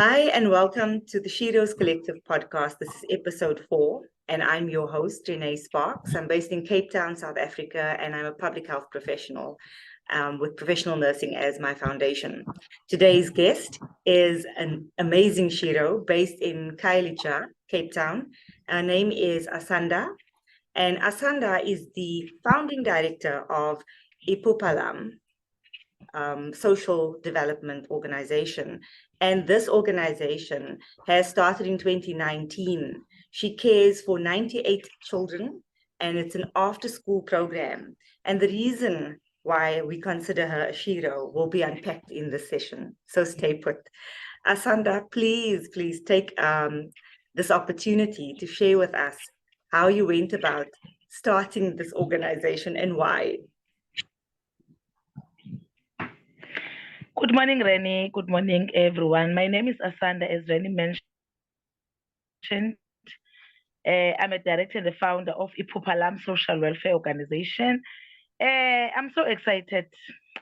Hi, and welcome to the Sheroes Collective Podcast. This is episode 4, and I'm your host, Renee Sparks. I'm based in Cape Town, South Africa, and I'm a public health professional with professional nursing as my foundation. Today's guest is an amazing Shero based in Khayelitsha, Cape Town. Her name is Asanda, and Asanda is the founding director of Iphupha Lam, social development organization. And this organization has started in 2019. She cares for 98 children, and it's an after-school program. And the reason why we consider her a Shero will be unpacked in this session. So stay put. Asanda, please take this opportunity to share with us how you went about starting this organization and why. Good morning, Rennie. Good morning, everyone. My name is Asanda, as Rennie mentioned. I'm a director and the founder of Iphupha Lam Social Welfare Organization. I'm so excited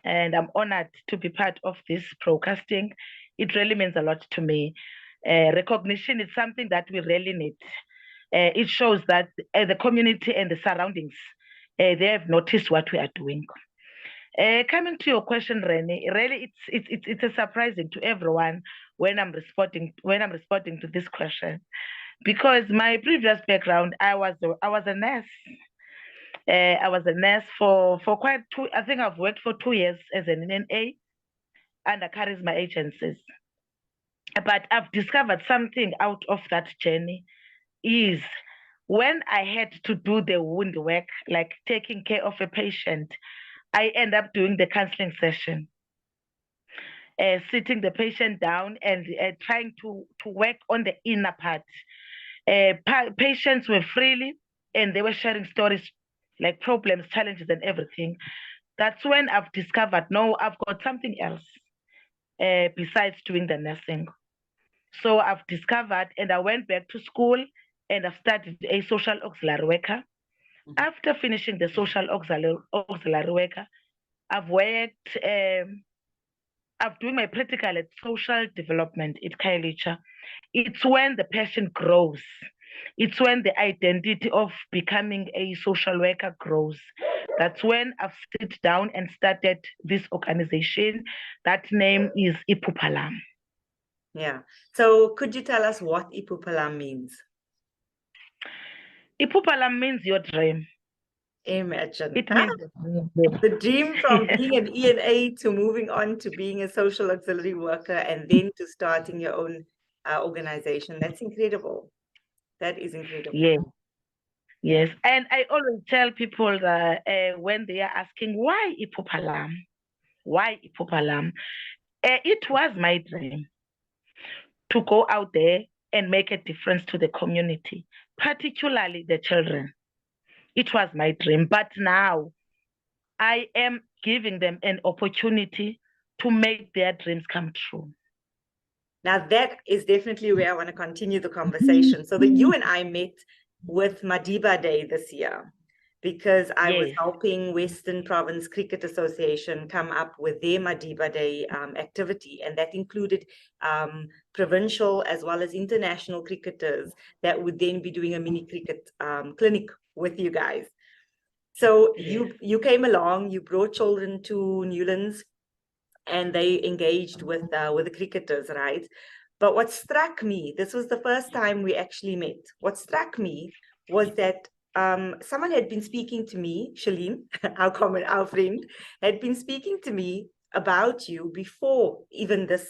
and I'm honored to be part of this broadcasting. It really means a lot to me. Recognition is something that we really need. It shows that the community and the surroundings, they have noticed what we are doing. Coming to your question, Renee, really it's a surprising to everyone when I'm responding to this question, because my previous background, I was a nurse. I was a nurse for quite I think I've worked for 2 years as an NNA under charisma agencies. But I've discovered something out of that journey is when I had to do the wound work, like taking care of a patient, I end up doing the counseling session, sitting the patient down and trying to work on the inner part. Patients were freely and they were sharing stories like problems, challenges, and everything. That's when I've discovered, no, I've got something else besides doing the nursing. So I've discovered, and I went back to school and I've studied a social auxiliary worker. After finishing the social auxiliary worker, I've worked, I'm doing my practical at social development at Khayelitsha. It's when the passion grows. It's when the identity of becoming a social worker grows. That's when I've sit down and started this organization. That name is Iphupha Lam. Yeah. So could you tell us what Iphupha Lam means? Iphupha Lam means your dream. Imagine. It means the dream from being an ENA to moving on to being a social auxiliary worker and then to starting your own organization. That's incredible. That is incredible. Yes. And I always tell people that when they are asking, why Iphupha Lam? Why Iphupha Lam? It was my dream to go out there and make a difference to the community, particularly the children. It was my dream. But now I am giving them an opportunity to make their dreams come true. Now, that is definitely where I want to continue the conversation. So that you and I met with Madiba Day this year, because I was helping Western Province Cricket Association come up with their Madiba Day activity. And that included provincial as well as international cricketers that would then be doing a mini cricket clinic with you guys. So you came along, you brought children to Newlands, and they engaged with the cricketers, right? But what struck me, this was the first time we actually met. What struck me was that someone had been speaking to me, Shalene, our friend, had been speaking to me about you before even this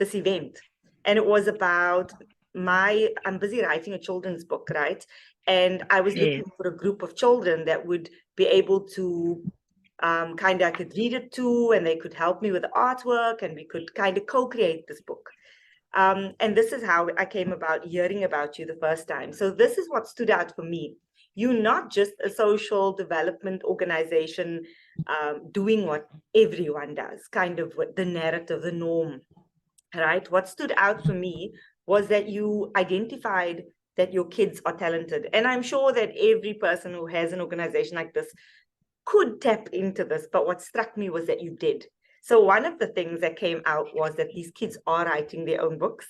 event. And it was about I'm busy writing a children's book, right? And I was looking for a group of children that would be able to kind of I could read it to, and they could help me with the artwork, and we could kind of co-create this book. And this is how I came about hearing about you the first time. So this is what stood out for me. You're not just a social development organization doing what everyone does, kind of the narrative, the norm, right? What stood out for me was that you identified that your kids are talented. And I'm sure that every person who has an organization like this could tap into this, but what struck me was that you did. So one of the things that came out was that these kids are writing their own books,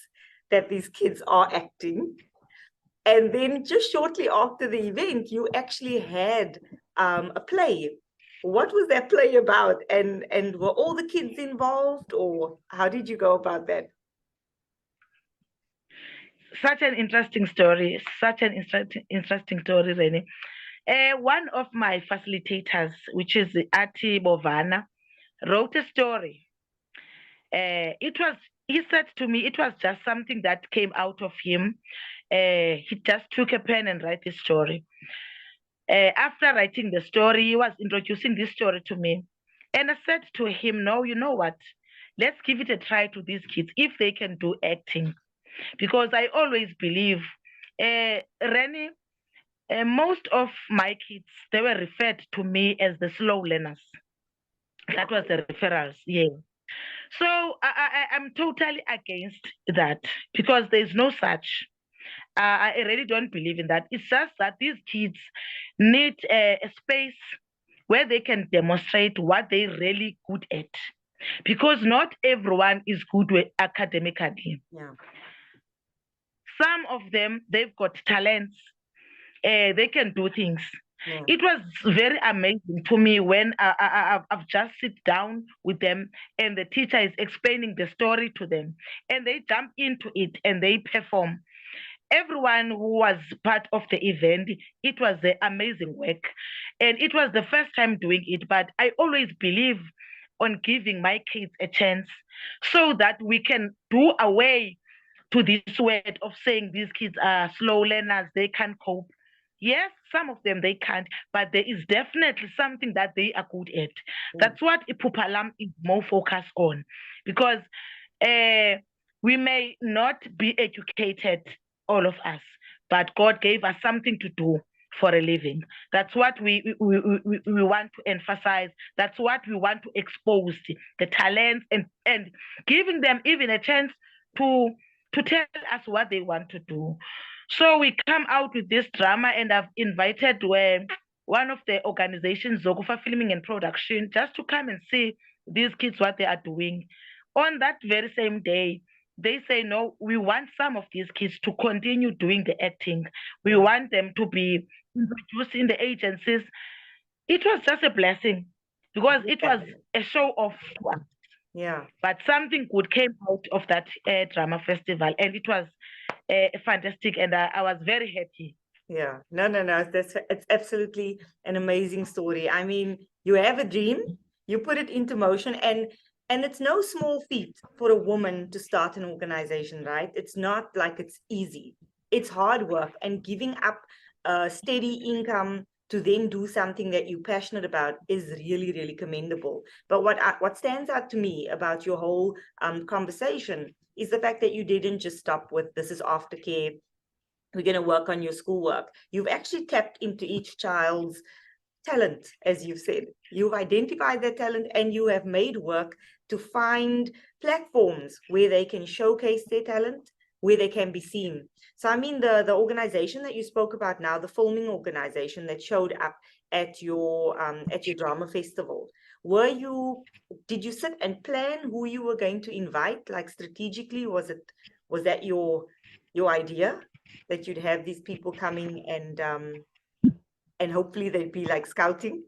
that these kids are acting. And then just shortly after the event, you actually had a play. What was that play about? And were all the kids involved, or how did you go about that? Such an interesting story, interesting story, Rene. One of my facilitators, which is Ati Bovana, wrote a story. He said to me, it was just something that came out of him. He just took a pen and write this story. After writing the story, he was introducing this story to me. And I said to him, no, you know what? Let's give it a try to these kids if they can do acting. Because I always believe, Rennie, most of my kids, they were referred to me as the slow learners. That was the referrals, yeah. So I'm totally against that because there's no such. I really don't believe in that. It's just that these kids need a space where they can demonstrate what they're really good at. Because not everyone is good with academically. Yeah. Some of them, they've got talents. They can do things. Yeah. It was very amazing to me when I've just sit down with them and the teacher is explaining the story to them and they jump into it and they perform. Everyone who was part of the event, it was the amazing work. And it was the first time doing it, but I always believe on giving my kids a chance so that we can do away to this word of saying these kids are slow learners, they can't cope. Yes, some of them they can't, but there is definitely something that they are good at. That's what Iphupha Lam is more focused on, because we may not be educated, all of us, but God gave us something to do for a living. That's what we want to emphasize. That's what we want to expose, the talents, and giving them even a chance to tell us what they want to do. So we come out with this drama, and I've invited one of the organizations, Zofuka Filming and Production, just to come and see these kids, what they are doing. On that very same day, they say, no, we want some of these kids to continue doing the acting. We want them to be introduced in the agencies. It was just a blessing because it was a show off. Yeah. But something good came out of that drama festival, and it was fantastic, and I was very happy. Yeah, no, it's absolutely an amazing story. I mean, you have a dream, you put it into motion, and it's no small feat for a woman to start an organization, right? It's not like it's easy. It's hard work, and giving up a steady income to then do something that you're passionate about is really, really commendable. But what stands out to me about your whole conversation is the fact that you didn't just stop with this is aftercare, we're going to work on your schoolwork. You've actually tapped into each child's talent, as you've said. You've identified their talent and you have made work to find platforms where they can showcase their talent, where they can be seen. So, I mean, the organization that you spoke about now, the filming organization that showed up at your drama festival, did you sit and plan who you were going to invite, like strategically? Was that your idea, that you'd have these people coming and hopefully they'd be like scouting?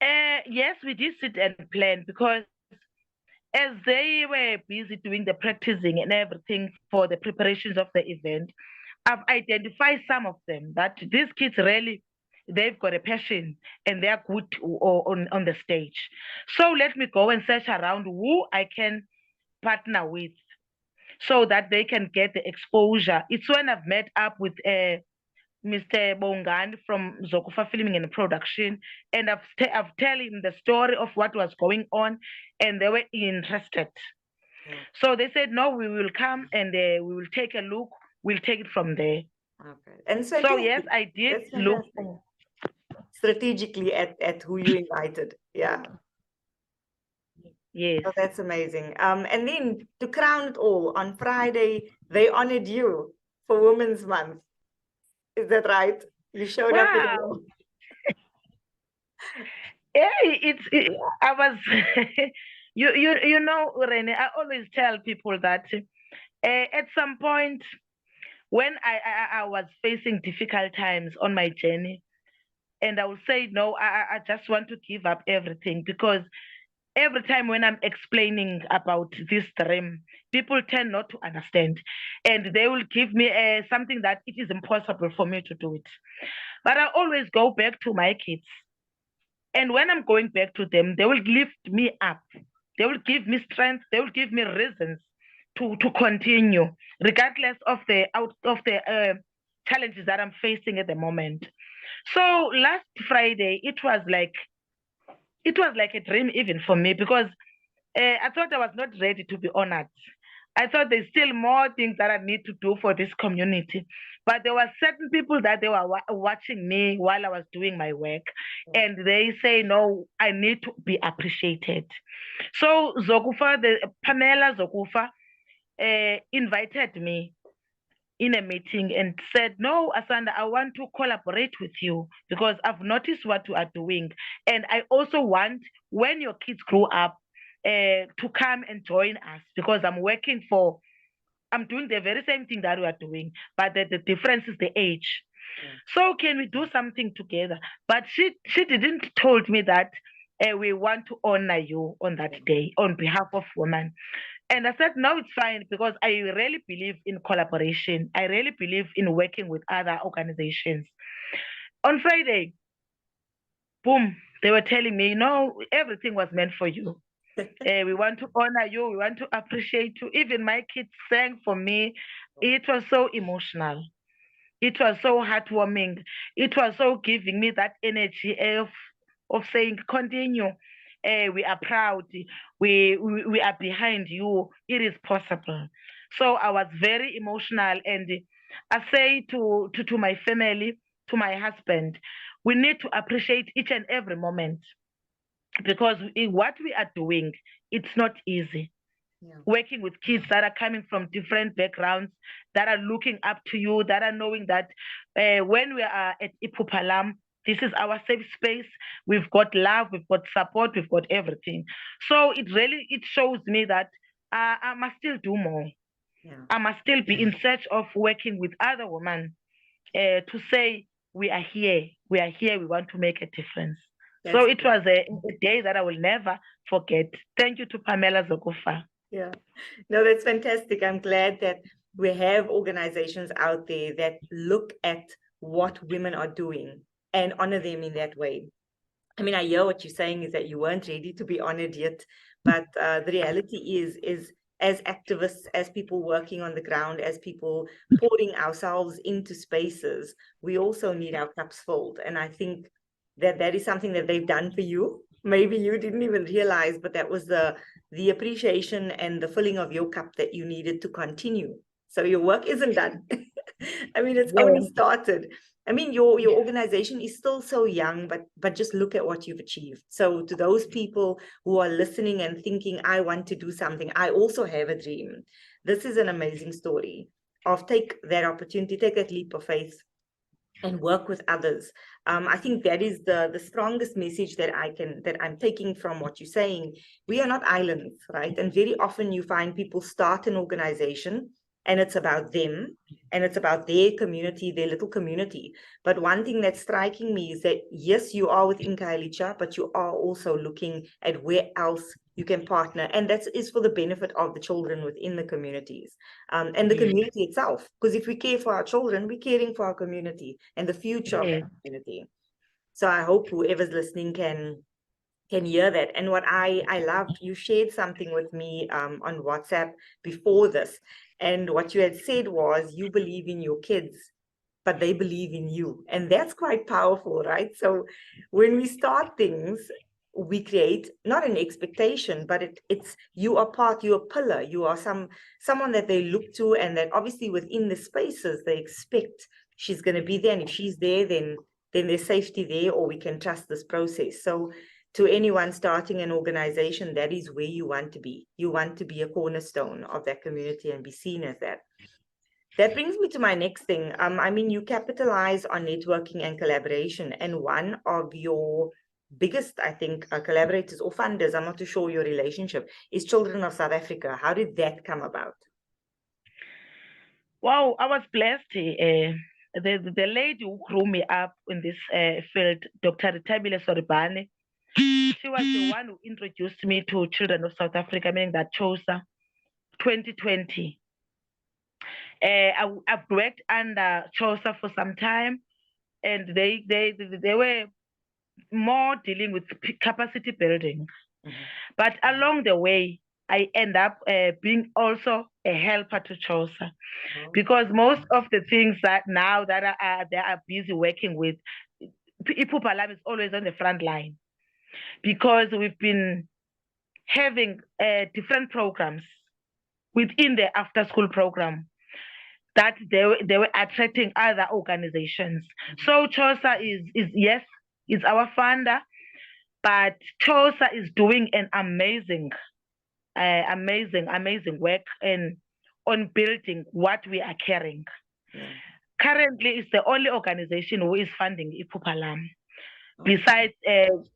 Yes, we did sit and plan, because as they were busy doing the practicing and everything for the preparations of the event, I've identified some of them that these kids really, they've got a passion and they're good on the stage. So let me go and search around who I can partner with so that they can get the exposure. It's when I've met up with Mr. Bongan from Zofuka Filming and Production, and I've tell him the story of what was going on, and they were interested. So they said, no, we will come and we will take a look. We'll take it from there. Okay. And so yes, I did look strategically at who you invited. Yeah. Yes. Oh, that's amazing. And then to crown it all, on Friday, they honored you for Women's Month. Is that right? You showed up. I was, you know, Rene, I always tell people that at some point when I was facing difficult times on my journey, and I will say, no, I just want to give up everything, because every time when I'm explaining about this dream, people tend not to understand, and they will give me something that it is impossible for me to do it. But I always go back to my kids, and when I'm going back to them, they will lift me up. They will give me strength. They will give me reasons to continue, regardless of the challenges that I'm facing at the moment. So last Friday, it was like a dream even for me, because I thought I was not ready to be honored. I thought there's still more things that I need to do for this community. But there were certain people that they were watching me while I was doing my work, and they say, no, I need to be appreciated. So Pamela Zokufa invited me in a meeting and said, no, Asanda, I want to collaborate with you because I've noticed what you are doing. And I also want, when your kids grow up, to come and join us, because I'm doing the very same thing that we are doing, but the difference is the age. So can we do something together? But she didn't told me that we want to honor you on that day on behalf of women. And I said, no, it's fine, because I really believe in collaboration. I really believe in working with other organizations. On Friday, boom, they were telling me, no, everything was meant for you. We want to honor you. We want to appreciate you. Even my kids sang for me. It was so emotional. It was so heartwarming. It was so giving me that energy of saying, continue. We are proud. We are behind you. It is possible. So I was very emotional, and I say to my family, to my husband, we need to appreciate each and every moment, because what we are doing, it's not easy. Working with kids that are coming from different backgrounds, that are looking up to you, that are knowing that when we are at Iphupha Lam, this is our safe space. We've got love, we've got support, we've got everything. So it shows me that I must still do more. I must still be in search of working with other women to say, we are here, we are here, we want to make a difference. So it was a day that I will never forget. Thank you to Pamela Zokufa. Yeah, no, that's fantastic. I'm glad that we have organizations out there that look at what women are doing and honor them in that way. I mean, I hear what you're saying is that you weren't ready to be honored yet, but the reality is as activists, as people working on the ground, as people pouring ourselves into spaces, we also need our cups filled. And I think that is something that they've done for you. Maybe you didn't even realize, but that was the appreciation and the filling of your cup that you needed to continue. So your work isn't done. I mean, it's only started. I mean, your organization is still so young, but just look at what you've achieved. So to those people who are listening and thinking, I want to do something, I also have a dream. This is an amazing story of take that opportunity, take that leap of faith and work with others. I think that is the strongest message that I'm taking from what you're saying. We are not islands, right? And very often you find people start an organization and it's about them and it's about their community, their little community. But one thing that's striking me is that, yes, you are within Khayelitsha, but you are also looking at where else you can partner. And that is for the benefit of the children within the communities and the community itself. Because if we care for our children, we're caring for our community and the future of our community. So I hope whoever's listening can hear that. And what I loved, you shared something with me on WhatsApp before this. And what you had said was, you believe in your kids, but they believe in you. And that's quite powerful, right? So when we start things, we create not an expectation, but it's you are part, you're a pillar, you are someone that they look to, and that obviously within the spaces they expect she's going to be there. And if she's there, then there's safety there, or we can trust this process. So to anyone starting an organization, that is where you want to be. You want to be a cornerstone of that community and be seen as that. That brings me to my next thing. I mean, you capitalize on networking and collaboration, and one of your biggest, I think, collaborators or funders, I'm not too sure your relationship, is Children of South Africa. How did that come about? Wow, I was blessed. The lady who grew me up in this field, Dr. Ritabile Soribane, she was the one who introduced me to Children of South Africa, meaning that CHOSA 2020. I've worked under CHOSA for some time, and they were more dealing with capacity building. Mm-hmm. But along the way, I end up being also a helper to CHOSA, because most of the things that now that they are busy working with, Iphupha Lam is always on the front line, because we've been having different programs within the after-school program that they were attracting other organizations. Mm-hmm. So CHOSA is yes, it's our funder, but CHOSA is doing an amazing work on building what we are carrying. Yeah. Currently, it's the only organization who is funding Iphupha Lam, besides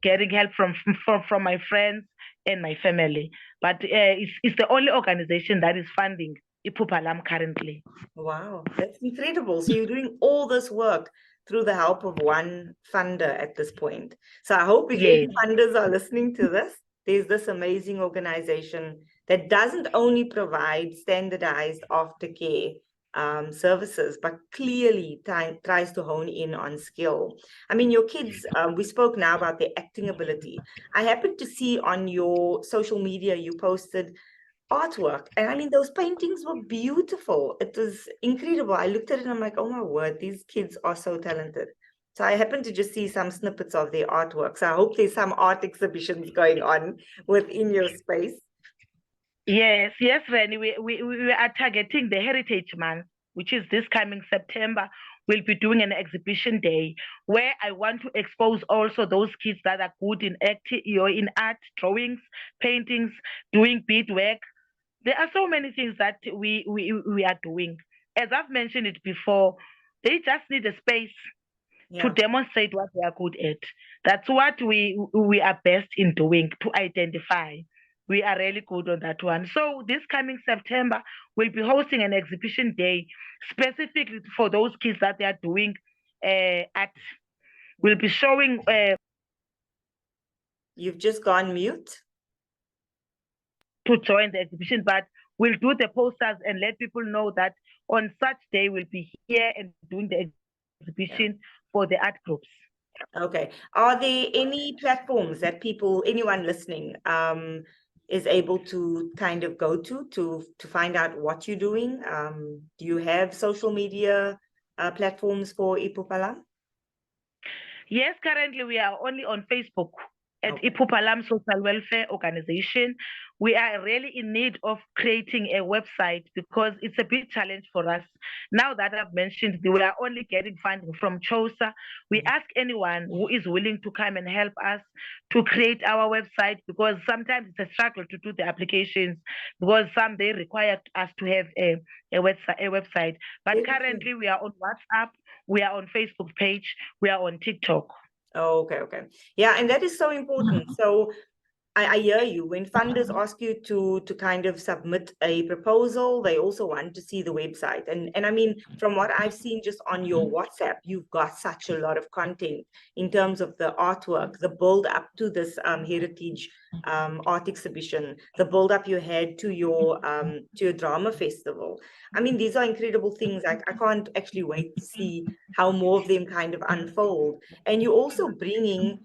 getting help from my friends and my family. But it's the only organization that is funding Iphupha Lam currently. Wow, that's incredible. So you're doing all this work through the help of one funder at this point. So I hope if any funders are listening to this, there's this amazing organization that doesn't only provide standardized aftercare services, but clearly tries to hone in on skill. I mean, your kids, we spoke now about their acting ability. I happened to see on your social media, you posted artwork, and I mean, those paintings were beautiful. It was incredible. I looked at it and I'm like, oh my word, these kids are so talented. So I happened to just see some snippets of their artwork. So I hope there's some art exhibitions going on within your space. Yes, Renny. We are targeting the Heritage Month, which is this coming September. We'll be doing an exhibition day where I want to expose also those kids that are good in acting, in art, drawings, paintings, doing beadwork. There are so many things that we are doing. As I've mentioned it before, they just need a space to demonstrate what they are good at. That's what we are best in doing, to identify. We are really good on that one. So this coming September, we'll be hosting an exhibition day specifically for those kids that they are doing art. We'll be showing... You've just gone mute. To join the exhibition, but we'll do the posters and let people know that on such day we'll be here and doing the exhibition for the art groups. Okay. Are there any platforms that anyone listening, is able to kind of go to find out what you're doing? Do you have social media platforms for Iphupha Lam? Yes, currently we are only on Facebook at Iphupha Lam Social Welfare Organization. We are really in need of creating a website because it's a big challenge for us. Now that I've mentioned, we are only getting funding from CHOSA. We ask anyone who is willing to come and help us to create our website, because sometimes it's a struggle to do the applications, because some they require us to have a website. But currently we are on WhatsApp, we are on Facebook page, we are on TikTok. Oh, okay. Yeah, and that is so important. So I hear you. When funders ask you to kind of submit a proposal, they also want to see the website. And I mean, from what I've seen just on your WhatsApp, you've got such a lot of content in terms of the artwork, the build up to this heritage art exhibition, the build up you had to your drama festival. I mean, these are incredible things. I can't actually wait to see how more of them kind of unfold. And you're also bringing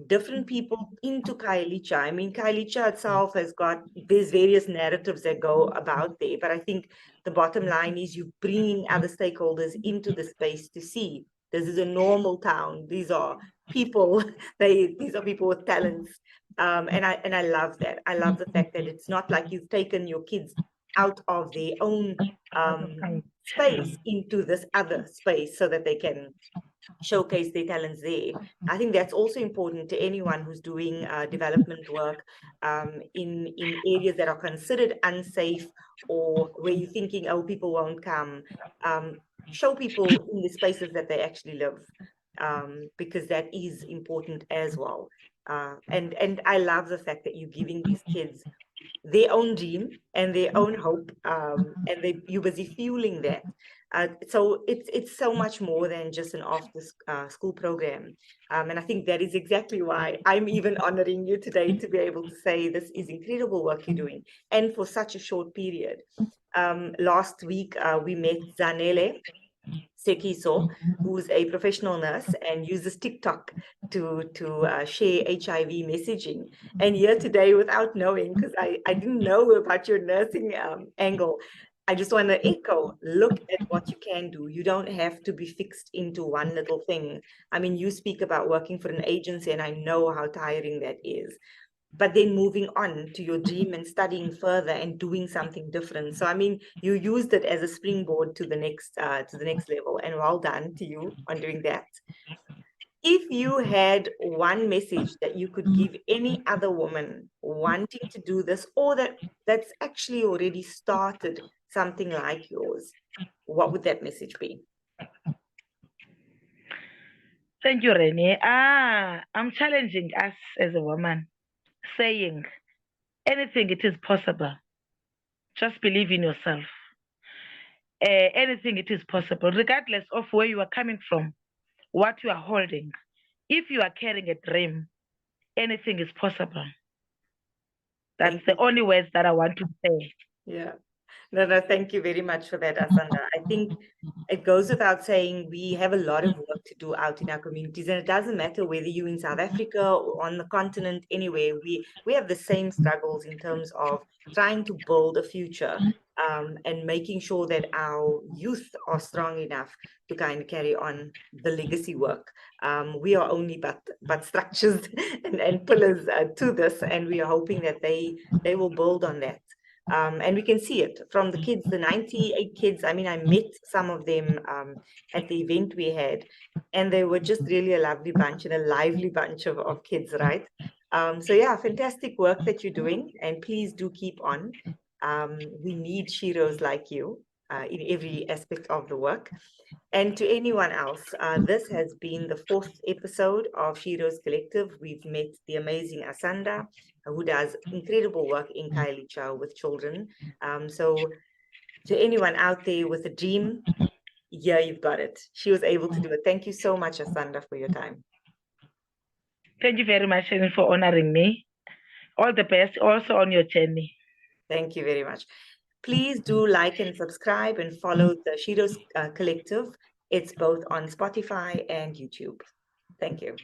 different people into Khayelitsha. I mean, Khayelitsha itself has got these various narratives that go about there, but I think the bottom line is you bring other stakeholders into the space to see this is a normal town. These are people. These are people with talents, and I love that. I love the fact that it's not like you've taken your kids out of their own space into this other space so that they can showcase their talents there. I think that's also important to anyone who's doing development work in areas that are considered unsafe, or where you're thinking, oh, people won't come. Show people in the spaces that they actually live, because that is important as well. And I love the fact that you're giving these kids their own dream and their own hope, and you're busy fueling that. So it's so much more than just an after school program. And I think that is exactly why I'm even honoring you today to be able to say this is incredible work you're doing, and for such a short period. Last week, we met Zanele Sekiso, who's a professional nurse and uses TikTok to share HIV messaging. And here today, without knowing, because I didn't know about your nursing angle, I just want to echo, look at what you can do. You don't have to be fixed into one little thing. I mean, you speak about working for an agency, and I know how tiring that is. But then moving on to your dream and studying further and doing something different. So I mean, you used it as a springboard to the next level, and well done to you on doing that. If you had one message that you could give any other woman wanting to do this, or that's actually already started something like yours, what would that message be? Thank you, Renee. I'm challenging us as a woman, saying anything it is possible. Just believe in yourself. Anything it is possible, regardless of where you are coming from, what you are holding. If you are carrying a dream, anything is possible. That's the only words that I want to say. Yeah. No, thank you very much for that, Asanda. I think it goes without saying we have a lot of work to do out in our communities, and it doesn't matter whether you're in South Africa or on the continent, anywhere. We have the same struggles in terms of trying to build a future, and making sure that our youth are strong enough to kind of carry on the legacy work. We are only but structures and pillars to this, and we are hoping that they will build on that. And we can see it from the kids, the 98 kids. I mean, I met some of them at the event we had, and they were just really a lovely bunch and a lively bunch of kids, right? So yeah, fantastic work that you're doing, and please do keep on. We need Sheroes like you in every aspect of the work. And to anyone else, this has been the 4th episode of Sheroes Collective. We've met the amazing Asanda, who does incredible work in Khayelitsha with children. So to anyone out there with a dream, yeah, you've got it. She was able to do it. Thank you so much, Asanda, for your time. Thank you very much, Shannon, for honoring me. All the best also on your journey. Thank you very much. Please do like and subscribe and follow the Sheroes Collective. It's both on Spotify and YouTube. Thank you.